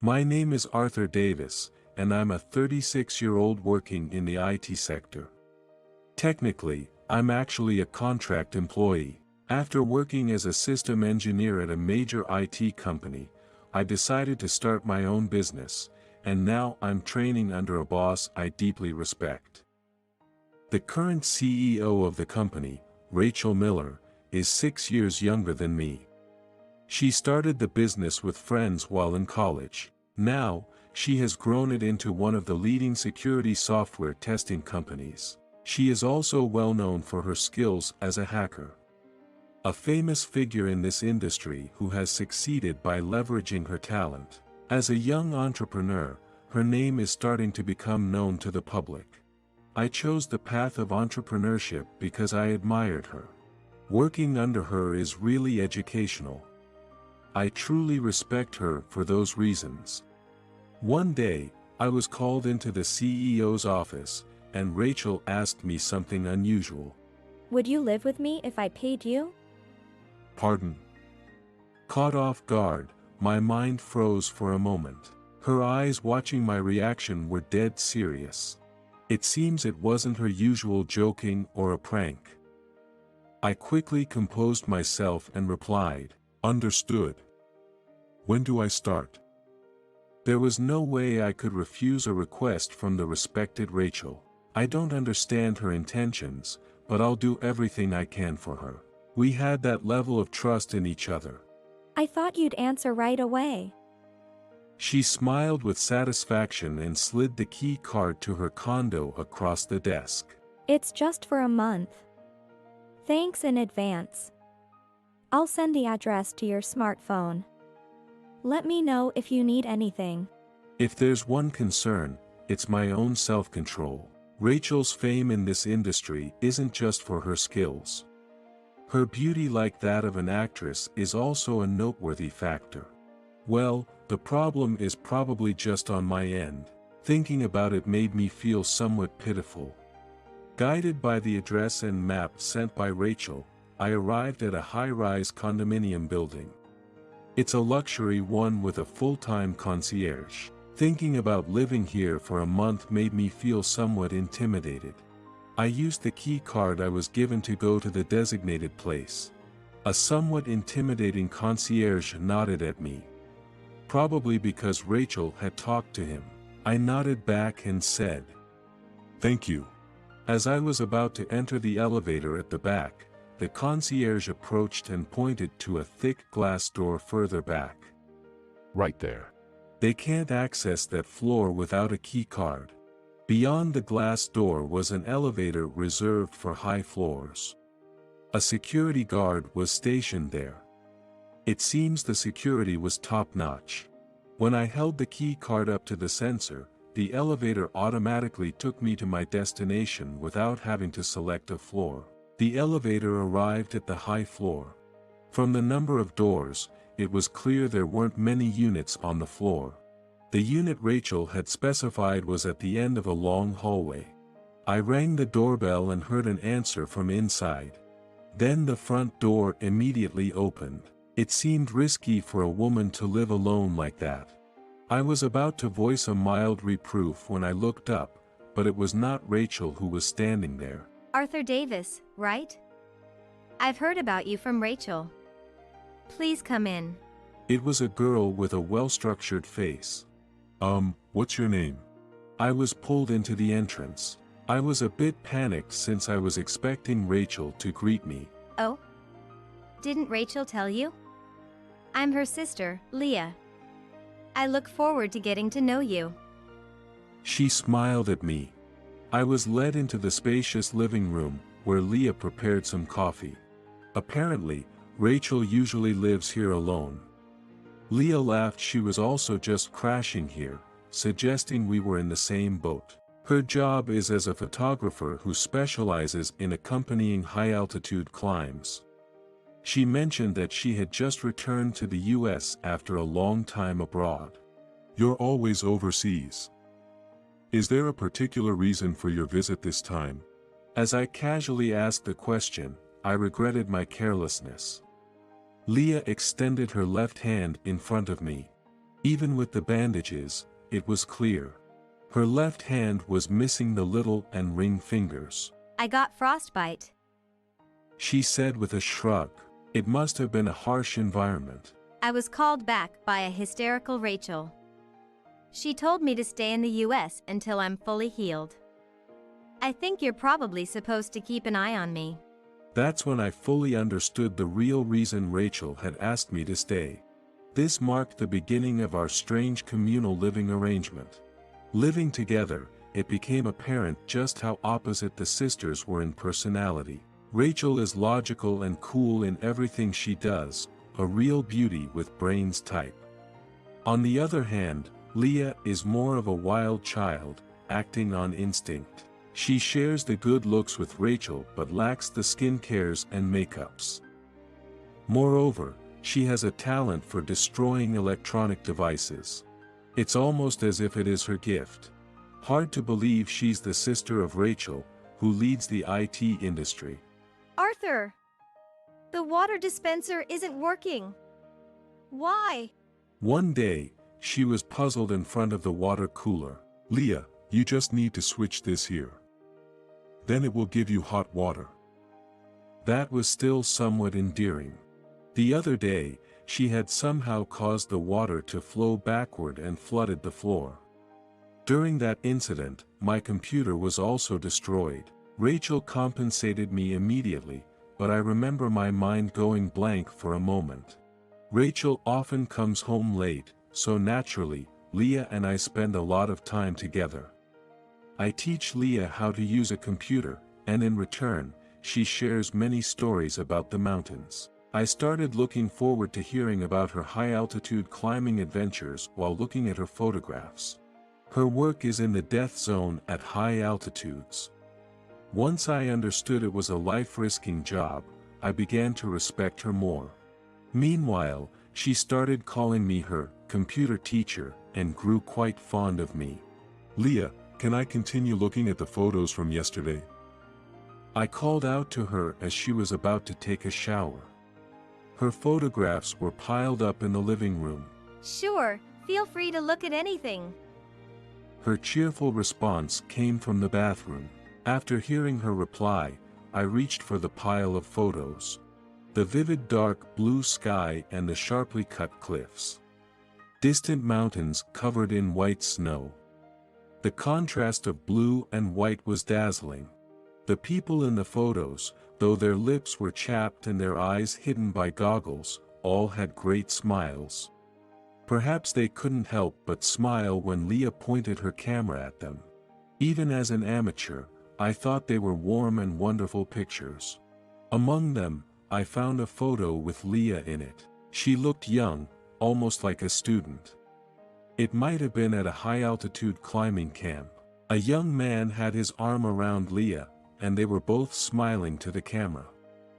My name is Arthur Davis, and I'm a 36-year-old working in the IT sector. Technically, I'm actually a contract employee. After working as a system engineer at a major IT company, I decided to start my own business, and now I'm training under a boss I deeply respect. The current CEO of the company, Rachel Miller, is 6 years younger than me. She started the business with friends while in college. Now, she has grown it into one of the leading security software testing companies. She is also well known for her skills as a hacker. A famous figure in this industry who has succeeded by leveraging her talent. As a young entrepreneur, her name is starting to become known to the public. I chose the path of entrepreneurship because I admired her. Working under her is really educational. I truly respect her for those reasons. One day, I was called into the CEO's office, and Rachel asked me something unusual. Would you live with me if I paid you? Pardon? Caught off guard, my mind froze for a moment. Her eyes watching my reaction were dead serious. It seems it wasn't her usual joking or a prank. I quickly composed myself and replied, "Understood. When do I start?" There was no way I could refuse a request from the respected Rachel. I don't understand her intentions, but I'll do everything I can for her. We had that level of trust in each other. I thought you'd answer right away. She smiled with satisfaction and slid the key card to her condo across the desk. It's just for a month. Thanks in advance. I'll send the address to your smartphone. Let me know if you need anything. If there's one concern, it's my own self-control. Rachel's fame in this industry isn't just for her skills. Her beauty, like that of an actress, is also a noteworthy factor. Well, the problem is probably just on my end. Thinking about it made me feel somewhat pitiful. Guided by the address and map sent by Rachel, I arrived at a high-rise condominium building. It's a luxury one with a full-time concierge. Thinking about living here for a month made me feel somewhat intimidated. I used the key card I was given to go to the designated place. A somewhat intimidating concierge nodded at me. Probably because Rachel had talked to him. I nodded back and said, "Thank you." As I was about to enter the elevator at the back, the concierge approached and pointed to a thick glass door further back. Right there. They can't access that floor without a key card. Beyond the glass door was an elevator reserved for high floors. A security guard was stationed there. It seems the security was top-notch. When I held the key card up to the sensor, the elevator automatically took me to my destination without having to select a floor. The elevator arrived at the high floor. From the number of doors, it was clear there weren't many units on the floor. The unit Rachel had specified was at the end of a long hallway. I rang the doorbell and heard an answer from inside. Then the front door immediately opened. It seemed risky for a woman to live alone like that. I was about to voice a mild reproof when I looked up, but it was not Rachel who was standing there. Arthur Davis, right? I've heard about you from Rachel. Please come in. It was a girl with a well-structured face. What's your name? I was pulled into the entrance. I was a bit panicked since I was expecting Rachel to greet me. Oh? Didn't Rachel tell you? I'm her sister, Leah. I look forward to getting to know you. She smiled at me. I was led into the spacious living room, where Leah prepared some coffee. Apparently, Rachel usually lives here alone. Leah laughed. She was also just crashing here, suggesting we were in the same boat. Her job is as a photographer who specializes in accompanying high-altitude climbs. She mentioned that she had just returned to the US after a long time abroad. You're always overseas. Is there a particular reason for your visit this time? As I casually asked the question, I regretted my carelessness. Leah extended her left hand in front of me. Even with the bandages, it was clear. Her left hand was missing the little and ring fingers. I got frostbite. She said with a shrug. It must have been a harsh environment. I was called back by a hysterical Rachel. She told me to stay in the US until I'm fully healed. I think you're probably supposed to keep an eye on me. That's when I fully understood the real reason Rachel had asked me to stay. This marked the beginning of our strange communal living arrangement. Living together, it became apparent just how opposite the sisters were in personality. Rachel is logical and cool in everything she does, a real beauty with brains type. On the other hand, Leah is more of a wild child, acting on instinct. She shares the good looks with Rachel but lacks the skincares and makeups. Moreover, she has a talent for destroying electronic devices. It's almost as if it is her gift. Hard to believe she's the sister of Rachel, who leads the IT industry. Arthur! The water dispenser isn't working. Why? One day, she was puzzled in front of the water cooler. Leah, you just need to switch this here. Then it will give you hot water. That was still somewhat endearing. The other day, she had somehow caused the water to flow backward and flooded the floor. During that incident, my computer was also destroyed. Rachel compensated me immediately, but I remember my mind going blank for a moment. Rachel often comes home late, so naturally, Leah and I spend a lot of time together. I teach Leah how to use a computer, and in return, she shares many stories about the mountains. I started looking forward to hearing about her high-altitude climbing adventures while looking at her photographs. Her work is in the death zone at high altitudes. Once I understood it was a life-risking job, I began to respect her more. Meanwhile, she started calling me her computer teacher and grew quite fond of me. Leah, can I continue looking at the photos from yesterday? I called out to her as she was about to take a shower. Her photographs were piled up in the living room. Sure, feel free to look at anything. Her cheerful response came from the bathroom. After hearing her reply, I reached for the pile of photos. The vivid dark blue sky and the sharply cut cliffs. Distant mountains covered in white snow. The contrast of blue and white was dazzling. The people in the photos, though their lips were chapped and their eyes hidden by goggles, all had great smiles. Perhaps they couldn't help but smile when Leah pointed her camera at them. Even as an amateur, I thought they were warm and wonderful pictures. Among them, I found a photo with Leah in it. She looked young, almost like a student. It might have been at a high-altitude climbing camp. A young man had his arm around Leah, and they were both smiling to the camera.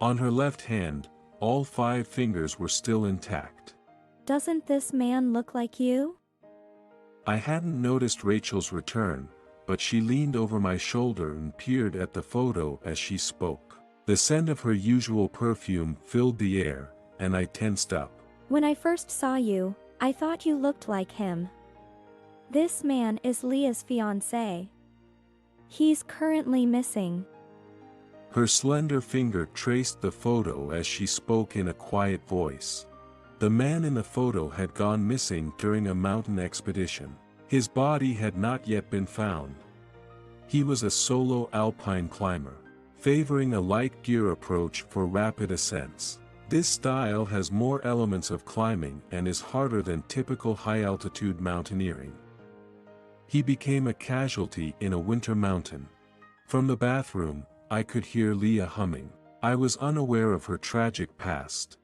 On her left hand, all 5 fingers were still intact. Doesn't this man look like you? I hadn't noticed Rachel's return, but she leaned over my shoulder and peered at the photo as she spoke. The scent of her usual perfume filled the air, and I tensed up. When I first saw you, I thought you looked like him. This man is Leah's fiancé. He's currently missing. Her slender finger traced the photo as she spoke in a quiet voice. The man in the photo had gone missing during a mountain expedition. His body had not yet been found. He was a solo alpine climber, favoring a light gear approach for rapid ascents. This style has more elements of climbing and is harder than typical high-altitude mountaineering. He became a casualty in a winter mountain. From the bathroom, I could hear Leah humming. I was unaware of her tragic past.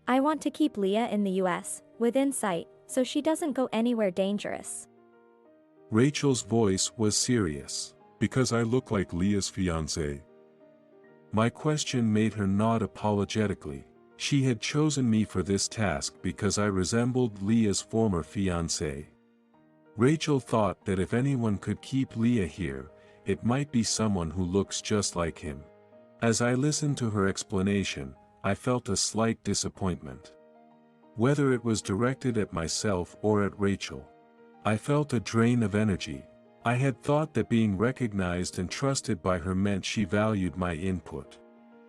I want to keep Leah in the US, within sight, so she doesn't go anywhere dangerous. Rachel's voice was serious. Because I look like Leah's fiancé. My question made her nod apologetically. She had chosen me for this task because I resembled Leah's former fiancé. Rachel thought that if anyone could keep Leah here, it might be someone who looks just like him. As I listened to her explanation, I felt a slight disappointment. whether it was directed at myself or at Rachel. I felt a drain of energy. I had thought that being recognized and trusted by her meant she valued my input.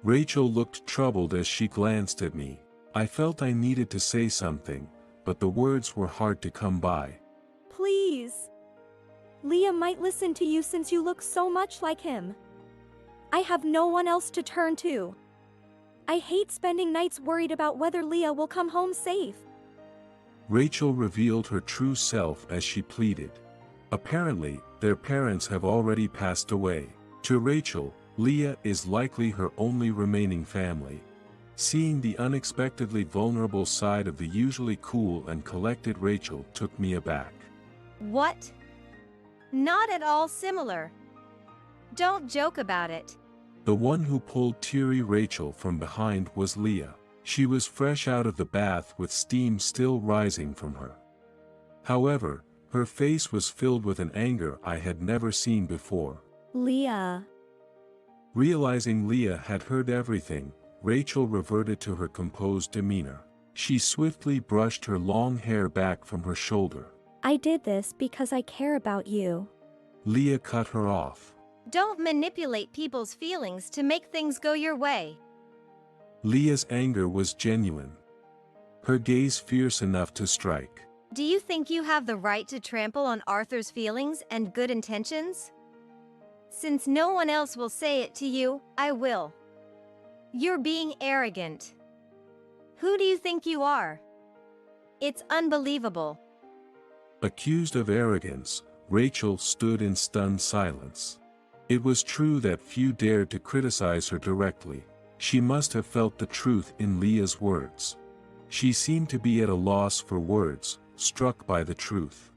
Rachel looked troubled as she glanced at me. I felt I needed to say something, but the words were hard to come by. Please. Leah might listen to you since you look so much like him. I have no one else to turn to. I hate spending nights worried about whether Leah will come home safe. Rachel revealed her true self as she pleaded. Apparently, their parents have already passed away. To Rachel, Leah is likely her only remaining family. Seeing the unexpectedly vulnerable side of the usually cool and collected Rachel took me aback. What? Not at all similar. Don't joke about it. The one who pulled teary Rachel from behind was Leah. She was fresh out of the bath with steam still rising from her. However, her face was filled with an anger I had never seen before. Leah. Realizing Leah had heard everything, Rachel reverted to her composed demeanor. She swiftly brushed her long hair back from her shoulder. I did this because I care about you. Leah cut her off. Don't manipulate people's feelings to make things go your way. Leah's anger was genuine. Her gaze fierce enough to strike. Do you think you have the right to trample on Arthur's feelings and good intentions? Since no one else will say it to you, I will. You're being arrogant. Who do you think you are? It's unbelievable. Accused of arrogance, Rachel stood in stunned silence. It was true that few dared to criticize her directly. She must have felt the truth in Leah's words. She seemed to be at a loss for words, struck by the truth.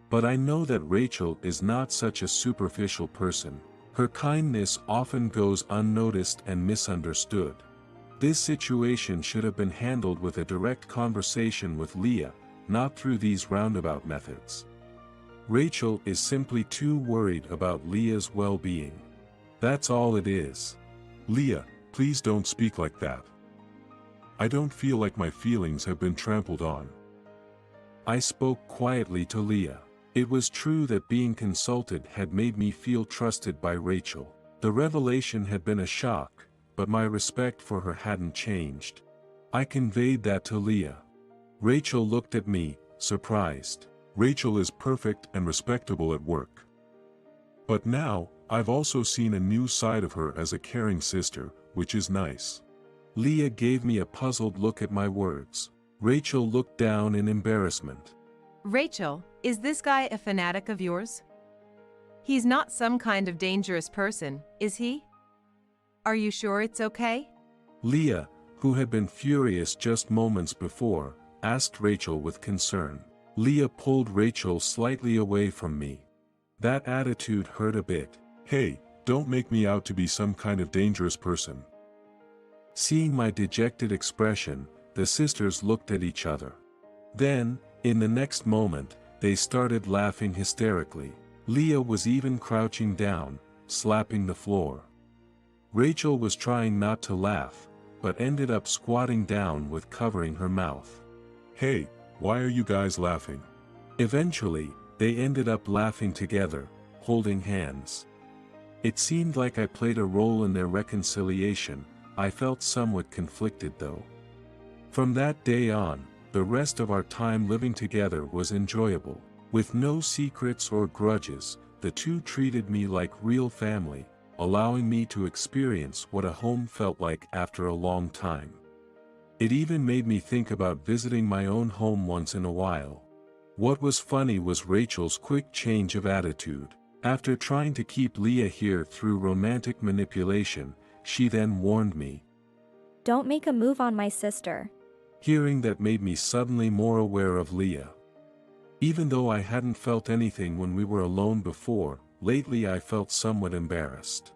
But I know that Rachel is not such a superficial person. Her kindness often goes unnoticed and misunderstood. This situation should have been handled with a direct conversation with Leah, not through these roundabout methods. Rachel is simply too worried about Leah's well-being. That's all it is. Leah, please don't speak like that. I don't feel like my feelings have been trampled on. I spoke quietly to Leah. It was true that being consulted had made me feel trusted by Rachel. The revelation had been a shock, but my respect for her hadn't changed. I conveyed that to Leah. Rachel looked at me, surprised. Rachel is perfect and respectable at work. But now, I've also seen a new side of her as a caring sister, which is nice. Leah gave me a puzzled look at my words. Rachel looked down in embarrassment. Rachel, is this guy a fanatic of yours? He's not some kind of dangerous person, is he? Are you sure it's okay? Leah, who had been furious just moments before, asked Rachel with concern. Leah pulled Rachel slightly away from me. That attitude hurt a bit. Hey, don't make me out to be some kind of dangerous person. Seeing my dejected expression, the sisters looked at each other. Then, in the next moment, they started laughing hysterically. Leah was even crouching down, slapping the floor. Rachel was trying not to laugh, but ended up squatting down with covering her mouth. Hey, why are you guys laughing? Eventually, they ended up laughing together, holding hands. It seemed like I played a role in their reconciliation. I felt somewhat conflicted though. From that day on, the rest of our time living together was enjoyable. With no secrets or grudges, the two treated me like real family, allowing me to experience what a home felt like after a long time. It even made me think about visiting my own home once in a while. What was funny was Rachel's quick change of attitude. After trying to keep Leah here through romantic manipulation, she then warned me. Don't make a move on my sister. Hearing that made me suddenly more aware of Leah. Even though I hadn't felt anything when we were alone before, lately I felt somewhat embarrassed.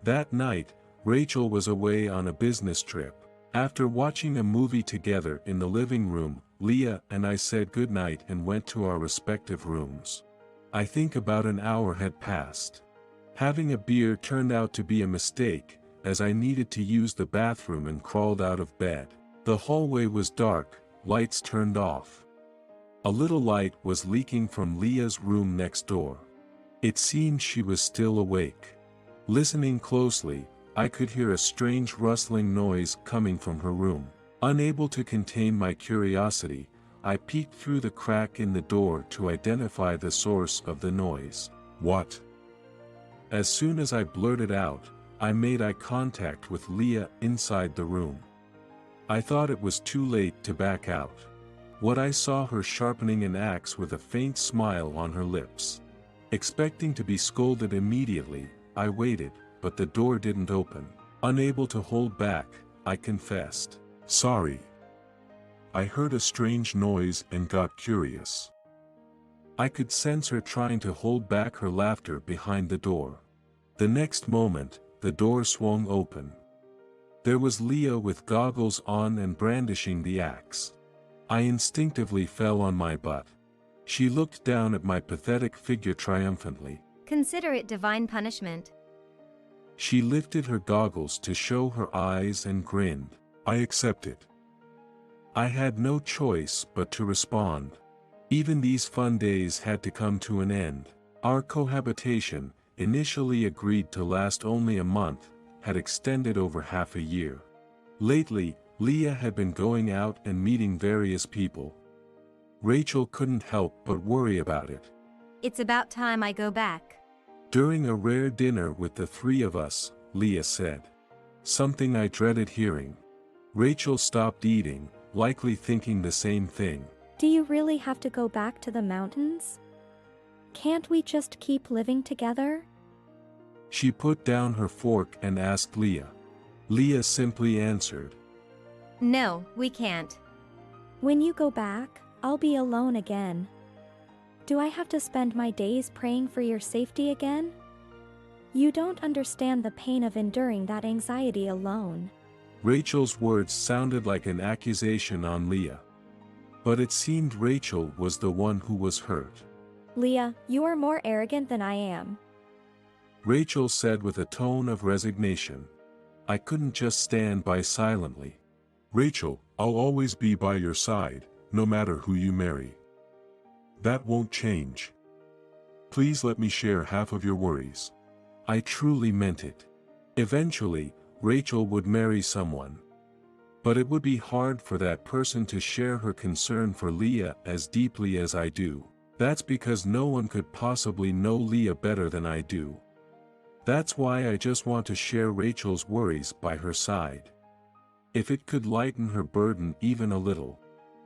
That night, Rachel was away on a business trip. After watching a movie together in the living room, Leah and I said goodnight and went to our respective rooms. I think about an hour had passed. Having a beer turned out to be a mistake, as I needed to use the bathroom and crawled out of bed. The hallway was dark, lights turned off. A little light was leaking from Leah's room next door. It seemed she was still awake. Listening closely, I could hear a strange rustling noise coming from her room. Unable to contain my curiosity, I peeked through the crack in the door to identify the source of the noise. What? As soon as I blurted out, I made eye contact with Leah inside the room. I thought it was too late to back out. What I saw her sharpening an axe with a faint smile on her lips. Expecting to be scolded immediately, I waited, but the door didn't open. Unable to hold back, I confessed. Sorry. I heard a strange noise and got curious. I could sense her trying to hold back her laughter behind the door. The next moment, the door swung open. There was Leah with goggles on and brandishing the axe. I instinctively fell on my butt. She looked down at my pathetic figure triumphantly. Consider it divine punishment. She lifted her goggles to show her eyes and grinned. I accept it. I had no choice but to respond. Even these fun days had to come to an end. Our cohabitation, initially agreed to last only a month, had extended over half a year. Lately, Leah had been going out and meeting various people. Rachel couldn't help but worry about it. It's about time I go back. During a rare dinner with the three of us, Leah said something I dreaded hearing. Rachel stopped eating, likely thinking the same thing. Do you really have to go back to the mountains? Can't we just keep living together? She put down her fork and asked Leah. Leah simply answered, No, we can't. When you go back, I'll be alone again. Do I have to spend my days praying for your safety again? You don't understand the pain of enduring that anxiety alone. Rachel's words sounded like an accusation on Leah. But it seemed Rachel was the one who was hurt. Leah, you are more arrogant than I am. Rachel said with a tone of resignation. I couldn't just stand by silently. Rachel, I'll always be by your side, no matter who you marry. That won't change. Please let me share half of your worries. I truly meant it. Eventually, Rachel would marry someone. But it would be hard for that person to share her concern for Leah as deeply as I do. That's because no one could possibly know Leah better than I do. That's why I just want to share Rachel's worries by her side. If it could lighten her burden even a little.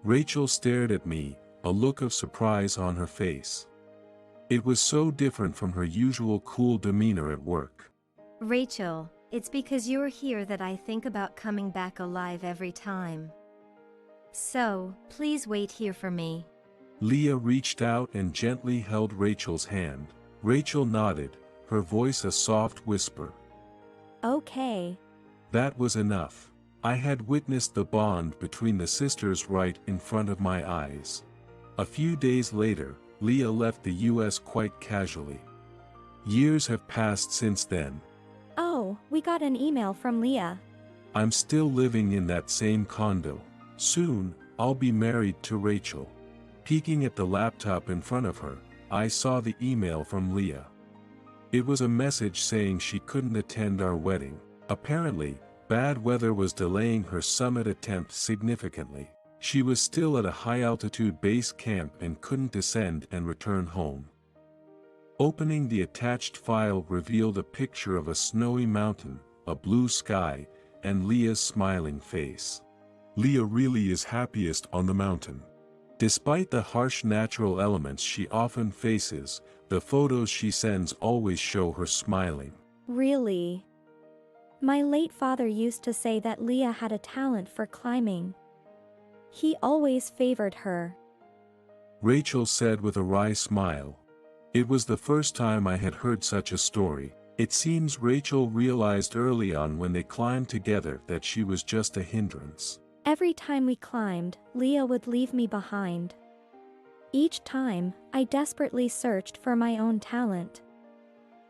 Rachel stared at me, a look of surprise on her face. It was so different from her usual cool demeanor at work. Rachel, it's because you're here that I think about coming back alive every time. So, please wait here for me. Leah reached out and gently held Rachel's hand. Rachel nodded, her voice a soft whisper. Okay. That was enough. I had witnessed the bond between the sisters right in front of my eyes. A few days later, Leah left the US quite casually. Years have passed since then. Oh, we got an email from Leah. I'm still living in that same condo. Soon, I'll be married to Rachel. Peeking at the laptop in front of her, I saw the email from Leah. It was a message saying she couldn't attend our wedding. Apparently, bad weather was delaying her summit attempt significantly. She was still at a high-altitude base camp and couldn't descend and return home. Opening the attached file revealed a picture of a snowy mountain, a blue sky, and Leah's smiling face. Leah really is happiest on the mountain. Despite the harsh natural elements she often faces, the photos she sends always show her smiling. Really? My late father used to say that Leah had a talent for climbing. He always favored her. Rachel said with a wry smile. It was the first time I had heard such a story. It seems Rachel realized early on when they climbed together that she was just a hindrance. Every time we climbed, Leah would leave me behind. Each time, I desperately searched for my own talent.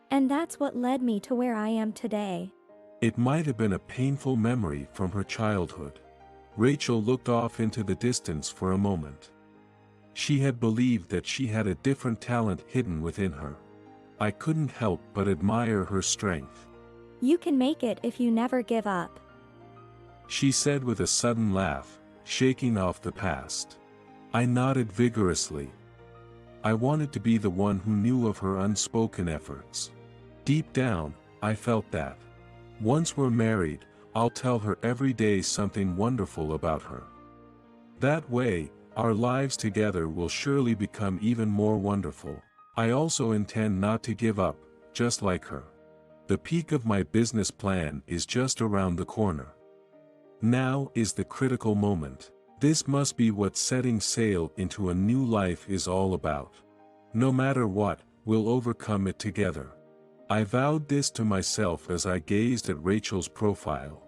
And that's what led me to where I am today. It might have been a painful memory from her childhood. Rachel looked off into the distance for a moment. She had believed that she had a different talent hidden within her. I couldn't help but admire her strength. You can make it if you never give up. She said with a sudden laugh, shaking off the past. I nodded vigorously. I wanted to be the one who knew of her unspoken efforts. Deep down, I felt that. Once we're married, I'll tell her every day something wonderful about her. That way, our lives together will surely become even more wonderful. I also intend not to give up, just like her. The peak of my business plan is just around the corner. Now is the critical moment. This must be what setting sail into a new life is all about. No matter what, we'll overcome it together. I vowed this to myself as I gazed at Rachel's profile.